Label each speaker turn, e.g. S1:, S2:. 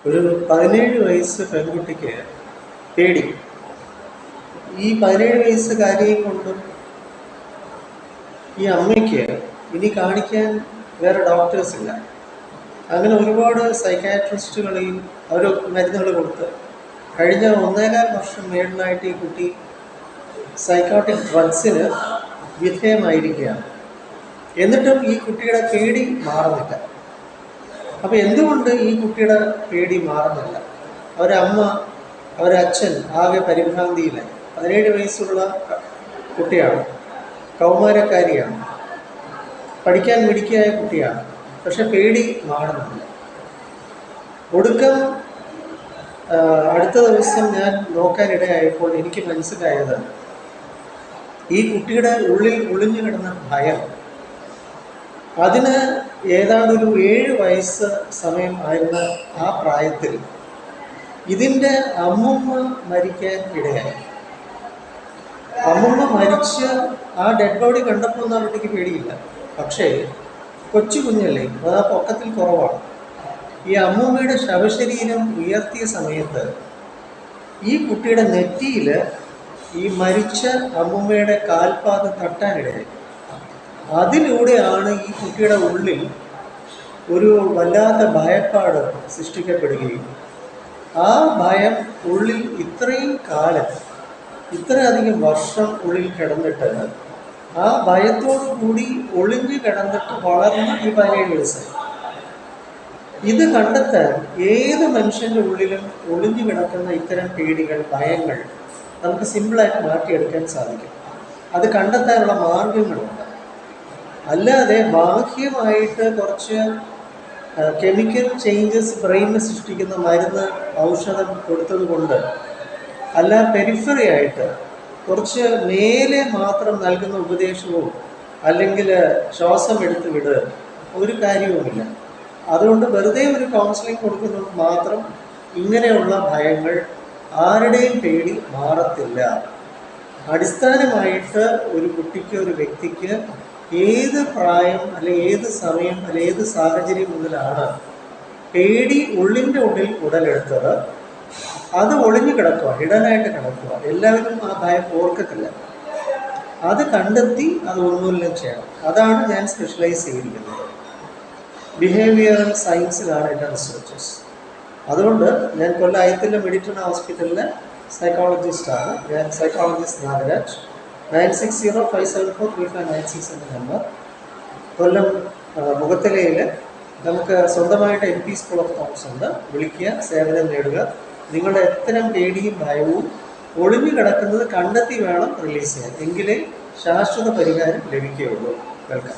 S1: ഒരു 17 വയസ്സ് പെൺകുട്ടിക്ക് പേടി. ഈ 17 വയസ്സുകാരിയെയും കൊണ്ടും ഈ അമ്മയ്ക്ക് ഇനി കാണിക്കാൻ വേറെ ഡോക്ടേഴ്സ് ഇല്ല. അങ്ങനെ ഒരുപാട് സൈക്കാട്രിസ്റ്റുകളെയും അവർ മരുന്നുകൾ കൊടുത്ത് കഴിഞ്ഞ 1.25 വർഷം മേളിലായിട്ട് ഈ കുട്ടി സൈക്കോട്ടിക് ഡ്രഗ്സിന് വിധേയമായിരിക്കുകയാണ്. എന്നിട്ടും ഈ കുട്ടിയുടെ പേടി മാറുന്നില്ല. അപ്പോൾ എന്തുകൊണ്ട് ഈ കുട്ടിയുടെ പേടി മാറുന്നില്ല? അവരമ്മ, അവരച്ഛൻ ആകെ പരിഭ്രാന്തിയിലായി. 17 വയസ്സുള്ള കുട്ടിയാണ്, കൗമാരക്കാരിയാണ്, പഠിക്കാൻ മിടുക്കിയായ കുട്ടിയാണ്. പക്ഷെ പേടി മാറുന്നില്ല. ഒടുക്കം അടുത്ത ദിവസം ഞാൻ നോക്കാനിടയായപ്പോൾ എനിക്ക് മനസ്സിലായത് ഈ കുട്ടിയുടെ ഉള്ളിൽ ഒളിഞ്ഞു കിടന്ന ഭയം, അതിന് ഏതാണ്ടൊരു 7 വയസ്സ് സമയം ആയിരുന്ന ആ പ്രായത്തിൽ ഇതിൻ്റെ അമ്മുമ്മ മരിക്കാൻ ഇടയായി. അമ്മുമ്മ മരിച്ച് ആ ഡെഡ് ബോഡി കണ്ടപ്പോൾ ഒന്നും ആ കുട്ടിക്ക് പേടിയില്ല. പക്ഷേ കൊച്ചു കുഞ്ഞല്ലേ, അത് ആ പൊക്കത്തിൽ കുറവാണ്. ഈ അമ്മുമ്മയുടെ ശവശരീരം ഉയർത്തിയ സമയത്ത് ഈ കുട്ടിയുടെ നെറ്റിയിൽ ഈ മരിച്ച അമ്മുമ്മയുടെ കാൽപാദം തട്ടാനിടയായി. അതിലൂടെയാണ് ഈ കുട്ടിയുടെ ഉള്ളിൽ ഒരു വല്ലാത്ത ഭയപ്പാട് സൃഷ്ടിക്കപ്പെടുകയും ആ ഭയം ഉള്ളിൽ ഇത്രയും കാലം, ഇത്രയധികം വർഷം ഉള്ളിൽ കിടന്നിട്ട് ആ ഭയത്തോടു കൂടി ഒളിഞ്ഞു കിടന്നിട്ട് വളർന്ന ഈ 17 വയസ്സായി. ഇത് കണ്ടെത്താൻ ഏത് മനുഷ്യൻ്റെ ഉള്ളിലും ഒളിഞ്ഞു കിടക്കുന്ന ഇത്തരം പേടികൾ, ഭയങ്ങൾ നമുക്ക് സിമ്പിളായിട്ട് മാറ്റിയെടുക്കാൻ സാധിക്കും. അത് കണ്ടെത്താനുള്ള മാർഗങ്ങളുണ്ട്. അല്ലാതെ ബാഹ്യമായിട്ട് കുറച്ച് കെമിക്കൽ ചേഞ്ചസ് ബ്രെയിനിന് സൃഷ്ടിക്കുന്ന മരുന്ന്, ഔഷധം കൊടുത്തത് കൊണ്ട്, അല്ല പെരിഫറി ആയിട്ട് കുറച്ച് മേലെ മാത്രം നൽകുന്ന ഉപദേശവും അല്ലെങ്കിൽ ശ്വാസം എടുത്ത് വിടുക ഒരു കാര്യവുമില്ല. അതുകൊണ്ട് വെറുതെ ഒരു കൗൺസിലിംഗ് കൊടുക്കുന്നത് മാത്രം ഇങ്ങനെയുള്ള ഭയങ്ങൾ, ആരുടെയും പേടി മാറത്തില്ല. അടിസ്ഥാനമായിട്ട് ഒരു കുട്ടിക്ക്, ഒരു വ്യക്തിക്ക് ഏത് പ്രായം അല്ലെ ഏത് സമയം അല്ലെ ഏത് സാഹചര്യം മുതലാണ് പേടി ഉള്ളിൻ്റെ ഉള്ളിൽ ഉടലെടുത്തത്, അത് ഒളിഞ്ഞു കിടക്കുക, ഹിഡനായിട്ട് കിടക്കുക. എല്ലാവരും ആ ഭയം ഓർക്കത്തില്ല. അത് കണ്ടെത്തി അത് ഉന്മൂലനം ചെയ്യണം. അതാണ് ഞാൻ സ്പെഷ്യലൈസ് ചെയ്തിരിക്കുന്നത്. ബിഹേവിയറൽ സയൻസിലാണ് എൻ്റെ റിസർച്ചസ്. അതുകൊണ്ട് ഞാൻ കൊല്ലം അയത്തിലെ മെഡിറ്റൺ ഹോസ്പിറ്റലിലെ സൈക്കോളജിസ്റ്റാണ്. ഞാൻ സൈക്കോളജിസ്റ്റ് നാഗരാജ്. 9605743596 എന്ന നമ്പർ. കൊല്ലം മുഖത്തലയിൽ നമുക്ക് സ്വന്തമായിട്ട് MP സ്കൂൾ ഓഫ് തോട്ട്സ് ഉണ്ട്. വിളിക്കുക, സേവനം നേടുക. നിങ്ങളുടെ എത്തരം പേടിയും ഭയവും ഒളിഞ്ഞു കിടക്കുന്നത് കണ്ടെത്തി വേണം റിലീസ് ചെയ്യാൻ. എങ്കിലേ ശാശ്വത പരിഹാരം ലഭിക്കുകയുള്ളൂ. വെൽക്കം.